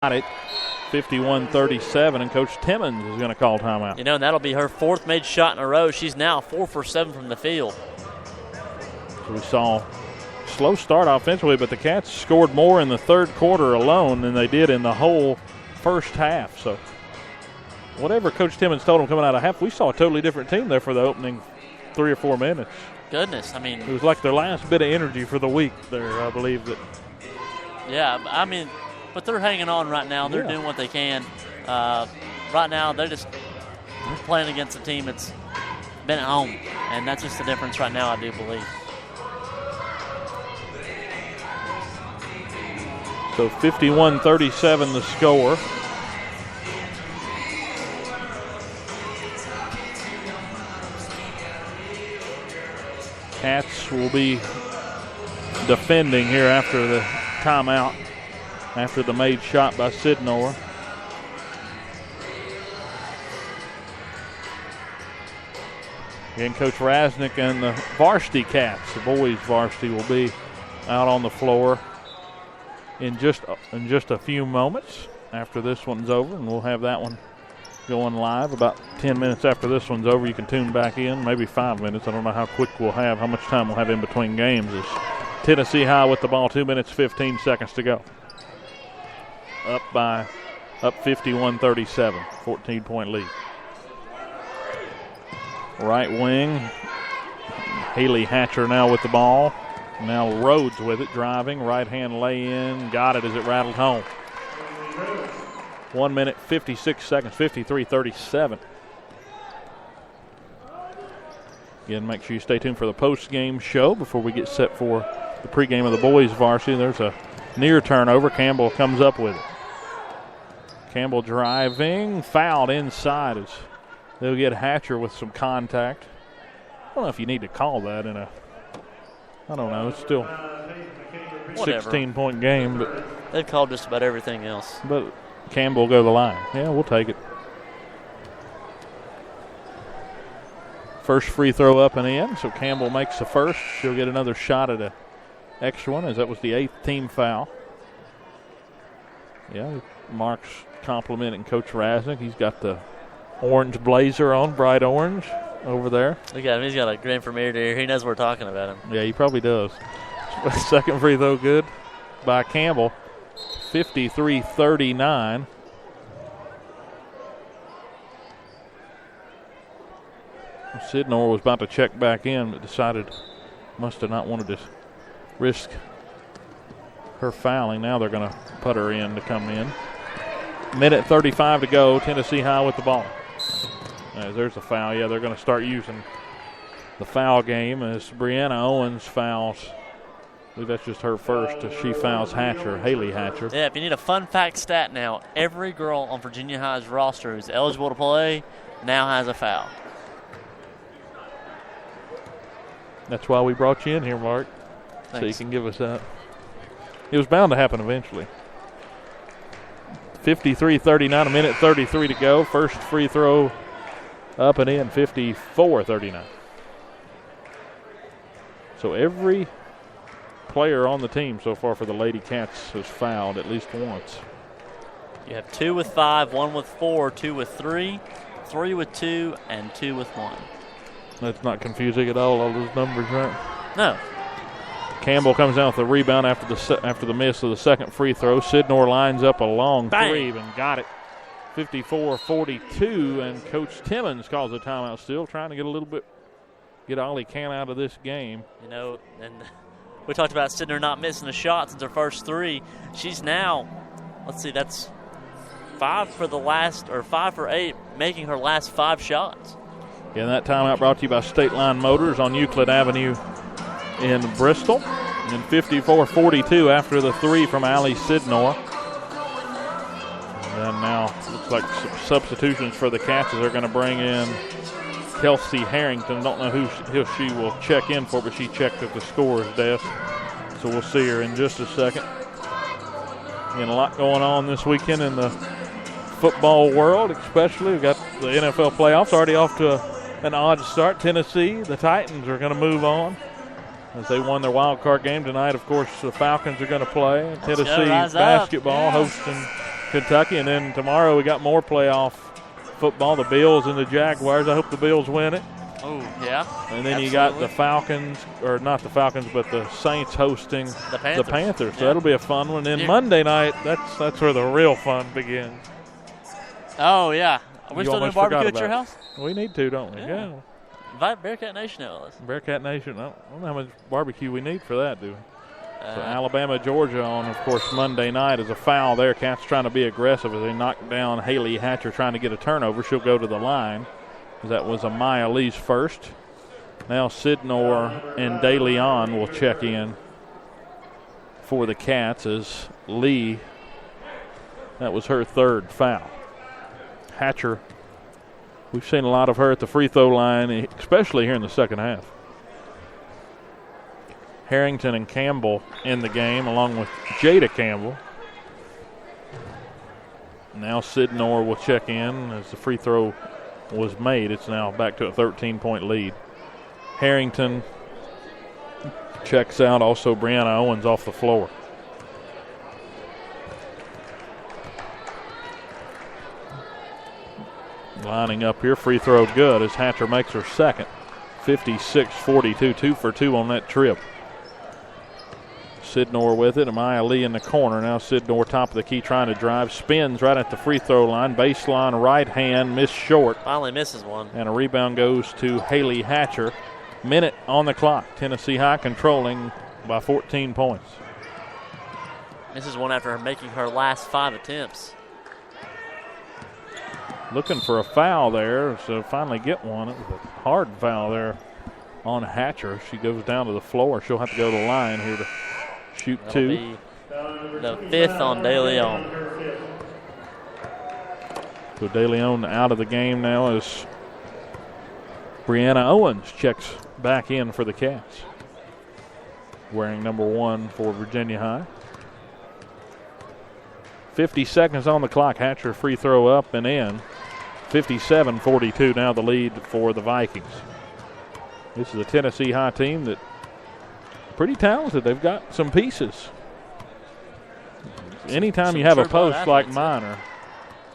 got it. 51-37, and Coach Timmons is going to call timeout. And that'll be her fourth made shot in a row. She's now 4 for 7 from the field. So we saw a slow start offensively, but the Cats scored more in the third quarter alone than they did in the whole first half. So whatever Coach Timmons told them coming out of half, we saw a totally different team there for the opening 3 or 4 minutes. Goodness, it was like their last bit of energy for the week there, I believe. But they're hanging on right now. They're doing what they can. Right now, they're just playing against a team that's been at home, and that's just the difference right now, I do believe. So 51-37 the score. Cats will be defending here after the timeout, after the made shot by Sidnor. And Coach Rasnick and the varsity Cats, the boys varsity, will be out on the floor in just a few moments after this one's over, and we'll have that one going live about 10 minutes after this one's over. You can tune back in, maybe 5 minutes. I don't know how quick we'll have, how much time we'll have in between games. As Tennessee High with the ball, 2 minutes, 15 seconds to go. Up 51-37, 14-point lead. Right wing, Haley Hatcher now with the ball. Now Rhodes with it, driving, right-hand lay-in, got it as it rattled home. 1 minute, 56 seconds, 53-37. Again, make sure you stay tuned for the post-game show before we get set for the pregame of the boys varsity. There's a near turnover. Campbell comes up with it. Campbell driving, fouled inside as they'll get Hatcher with some contact. I don't know if you need to call that in a, I don't know, it's still a 16-point game. But they've called just about everything else. But Campbell go to the line. Yeah, we'll take it. First free throw up and in, so Campbell makes the first. She'll get another shot at an extra one, as that was the 8th team foul. Yeah, Mark's complimenting Coach Rasnick. He's got the orange blazer on, bright orange over there. Look at him. He's got a grin from ear to ear. He knows we're talking about him. Yeah, he probably does. Second free throw good by Campbell. 53-39. Sidnor was about to check back in, but decided must have not wanted to risk her fouling. Now they're going to put her in to come in. Minute 35 to go. Tennessee High with the ball. There's a foul. Yeah, they're going to start using the foul game as Brianna Owens fouls. I believe that's just her first as she fouls Hatcher, Haley Hatcher. Yeah, if you need a fun fact stat now, every girl on Virginia High's roster who's eligible to play now has a foul. That's why we brought you in here, Mark. Thanks. So you can give us that. It was bound to happen eventually. 53-39, a minute 33 to go. First free throw up and in, 54-39. So every player on the team so far for the Lady Cats has fouled at least once. You have 2 with 5, 1 with 4, 2 with 3, 3 with 2, and 2 with 1. That's not confusing at all those numbers, right? No. Campbell comes down with the rebound after the miss of the second free throw. Sidnor lines up a long three and got it. 54-42, and Coach Timmons calls a timeout still, trying to get all he can out of this game. And we talked about Sidnor not missing a shot since her first 3. She's now, that's 5 for 8, making her last 5 shots. Yeah, that timeout brought to you by State Line Motors on Euclid Avenue in Bristol. And 54-42 after the 3 from Allie Sidnor. And now looks like some substitutions for the Cats as they're going to bring in Kelsey Harrington. Don't know who she will check in for, but she checked at the scorer's desk. So we'll see her in just a second. And a lot going on this weekend in the football world, especially. We've got the NFL playoffs already off to an odd start. Tennessee, the Titans are going to move on as they won their wild card game tonight. Of course, the Falcons are going to play. Tennessee basketball hosting Kentucky. And then tomorrow we got more playoff football, the Bills and the Jaguars. I hope the Bills win it. Oh, yeah. And then absolutely. you got the Falcons, or not the Falcons, but the Saints hosting the Panthers. So that'll be a fun one. And then Monday night, that's where the real fun begins. Oh, yeah. Are we still doing barbecue at your house? We need to, don't we? Yeah. Invite Bearcat Nation out with us. Bearcat Nation. I don't know how much barbecue we need for that, do we? So Alabama, Georgia on, of course, Monday night is a foul there. Cats trying to be aggressive as they knock down Haley Hatcher trying to get a turnover. She'll go to the line. That was Amaya Lee's first. Now Sidnor and De Leon will check in for the Cats as Lee, that was her third foul. Hatcher, we've seen a lot of her at the free throw line, especially here in the second half. Harrington and Campbell in the game, along with Jada Campbell. Now Sidnor will check in as the free throw was made. It's now back to a 13-point lead. Harrington checks out. Also, Brianna Owens off the floor. Lining up here, free throw good as Hatcher makes her second. 56-42, 2 for 2 on that trip. Sidnor with it. Amaya Lee in the corner. Now Sidnor top of the key trying to drive. Spins right at the free throw line. Baseline right hand. Missed short. Finally misses one. And a rebound goes to Haley Hatcher. Minute on the clock. Tennessee High controlling by 14 points. Misses one after making her last 5 attempts. Looking for a foul there, so finally get one. It was a hard foul there on Hatcher. She goes down to the floor. She'll have to go to the line here to shoot That'll two. Be the 5th on De Leon. So De Leon out of the game now as Brianna Owens checks back in for the Cats, wearing number 1 for Virginia High. 50 seconds on the clock. Hatcher free throw up and in. 57-42 now the lead for the Vikings. This is a Tennessee High team that pretty talented. They've got some pieces. Anytime you have a post like Minor,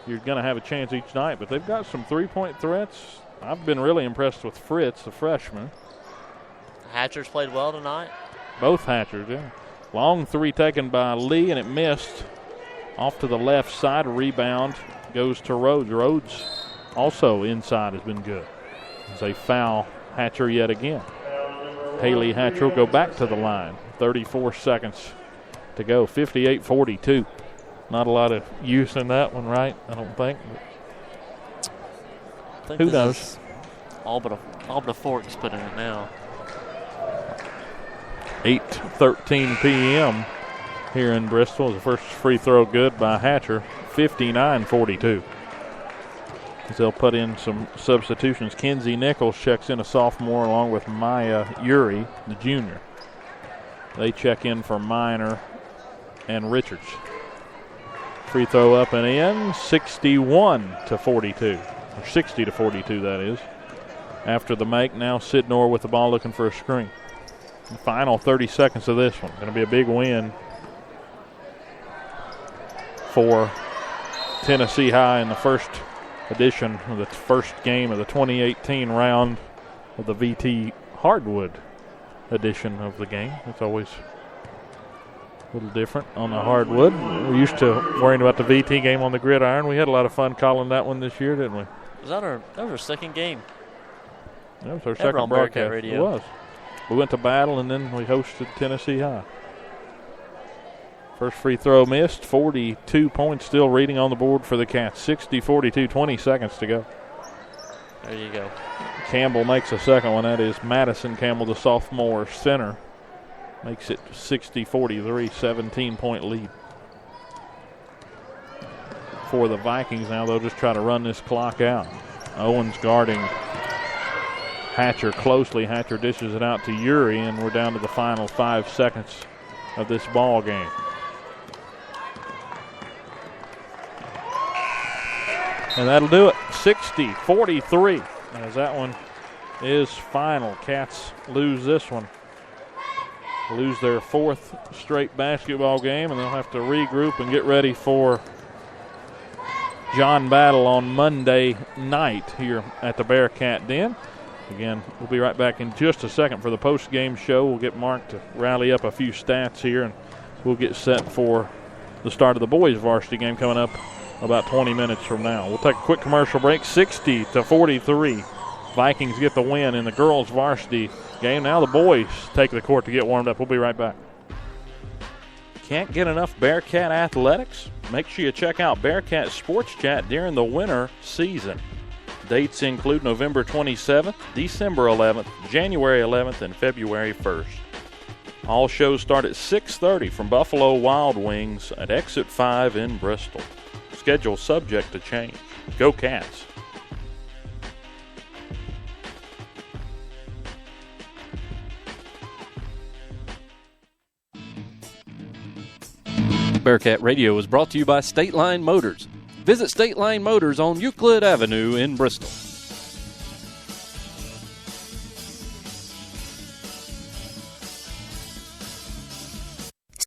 you're going to have a chance each night, but they've got some three-point threats. I've been really impressed with Fritz, the freshman. Hatcher's played well tonight. Both Hatchers, yeah. Long three taken by Lee, and it missed. Off to the left side, a rebound goes to Rhodes. Rhodes also inside has been good. As they foul Hatcher yet again. Haley Hatcher will go back to the line. 34 seconds to go. 58-42. Not a lot of use in that one, right? I don't think. Who knows? All but a Forks put in it now. 8:13 p.m. here in Bristol. The first free throw good by Hatcher. 59-42. As they'll put in some substitutions. Kenzie Nichols checks in, a sophomore, along with Maya Uri, the junior. They check in for Minor and Richards. Free throw up and in. 61-42. Or 60-42, that is. After the make, now Sidnor with the ball looking for a screen. The final 30 seconds of this one. Going to be a big win for Tennessee High in the first edition of the first game of the 2018 round of the VT Hardwood edition of the game. It's always a little different on the hardwood. We're used to worrying about the VT game on the gridiron. We had a lot of fun calling that one this year, didn't we? That was our second game. That was our second broadcast. Radio. It was. We went to battle, and then we hosted Tennessee High. First free throw missed. 42 points still reading on the board for the Cats. 60-42, 20 seconds to go. There you go. Campbell makes a second one. That is Madison Campbell, the sophomore center. Makes it 60-43, 17-point lead. For the Vikings now, they'll just try to run this clock out. Owens guarding Hatcher closely. Hatcher dishes it out to Uri, and we're down to the final 5 seconds of this ball game. And that'll do it. 60-43. As that one is final. Cats lose this one. Lose their 4th straight basketball game, and they'll have to regroup and get ready for John Battle on Monday night here at the Bearcat Den. Again, we'll be right back in just a second for the post-game show. We'll get Mark to rally up a few stats here, and we'll get set for the start of the boys varsity game coming up about 20 minutes from now. We'll take a quick commercial break. 60-43. Vikings get the win in the girls varsity game. Now the boys take the court to get warmed up. We'll be right back. Can't get enough Bearcat athletics? Make sure you check out Bearcat Sports Chat during the winter season. Dates include November 27th, December 11th, January 11th, and February 1st. All shows start at 6:30 from Buffalo Wild Wings at Exit 5 in Bristol. Schedule subject to change. Go Cats! Bearcat Radio is brought to you by State Line Motors. Visit State Line Motors on Euclid Avenue in Bristol.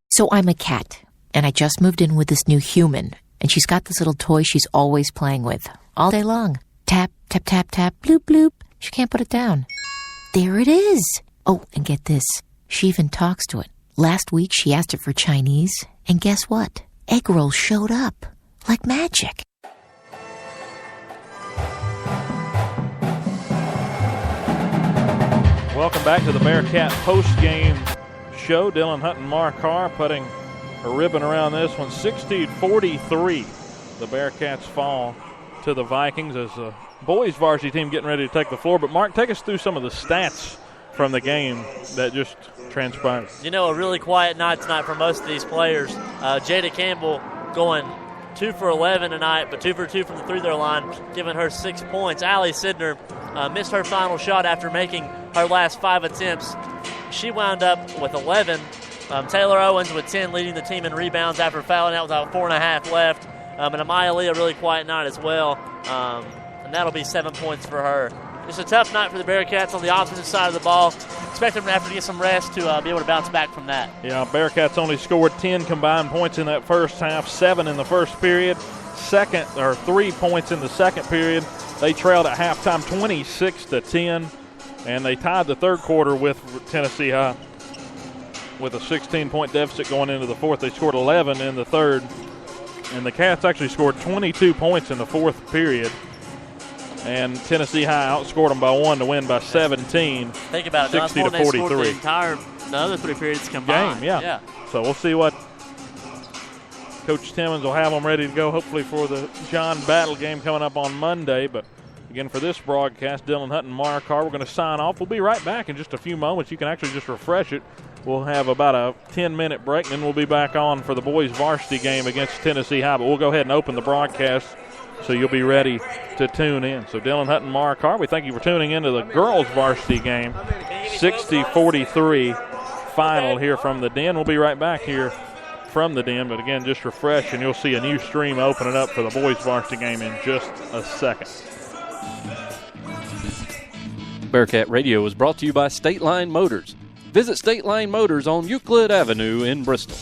So I'm a cat, and I just moved in with this new human, and she's got this little toy she's always playing with, all day long. Tap, tap, tap, tap, bloop, bloop. She can't put it down. There it is. Oh, and get this. She even talks to it. Last week she asked it for Chinese, and guess what? Egg rolls showed up. Like magic. Welcome back to the Bearcat post-game show. Dylan Hunt and Mark Carr putting a ribbon around this one. 60-43. The Bearcats fall to the Vikings as the boys varsity team getting ready to take the floor. But Mark, take us through some of the stats from the game that just transpired. You know, a really quiet night tonight for most of these players. Jada Campbell going 2 for 11 tonight, but 2 for 2 from the three-throw line, giving her 6 points. Allie Sidner missed her final shot after making her last 5 attempts. She wound up with 11. Taylor Owens with 10, leading the team in rebounds after fouling out with about 4.5 left. And Amaya Lee, a really quiet night as well. And that'll be 7 points for her. It's a tough night for the Bearcats on the opposite side of the ball. Expect them to have to get some rest to be able to bounce back from that. Yeah, Bearcats only scored 10 combined points in that first half, 7 in the first period, 3 points in the second period. They trailed at halftime 26-10, and they tied the third quarter with Tennessee High with a 16-point deficit going into the fourth. They scored 11 in the third, and the Cats actually scored 22 points in the fourth period. And Tennessee High outscored them by 1 to win by 17. Think about it. 60-43. The other 3 periods combined. Game, yeah. So we'll see what Coach Timmons will have them ready to go, hopefully for the John Battle game coming up on Monday. But again, for this broadcast, Dylan Hunt and Mark Carr, we're going to sign off. We'll be right back in just a few moments. You can actually just refresh it. We'll have about a 10-minute break, and then we'll be back on for the boys varsity game against Tennessee High. But we'll go ahead and open the broadcast so you'll be ready to tune in. So Dylan Hunt and Mark Carr, we thank you for tuning into the girls varsity game. 60-43 final here from the Den. We'll be right back here from the Den, but again, just refresh and you'll see a new stream opening up for the boys varsity game in just a second. Bearcat Radio is brought to you by State Line Motors. Visit State Line Motors on Euclid Avenue in Bristol.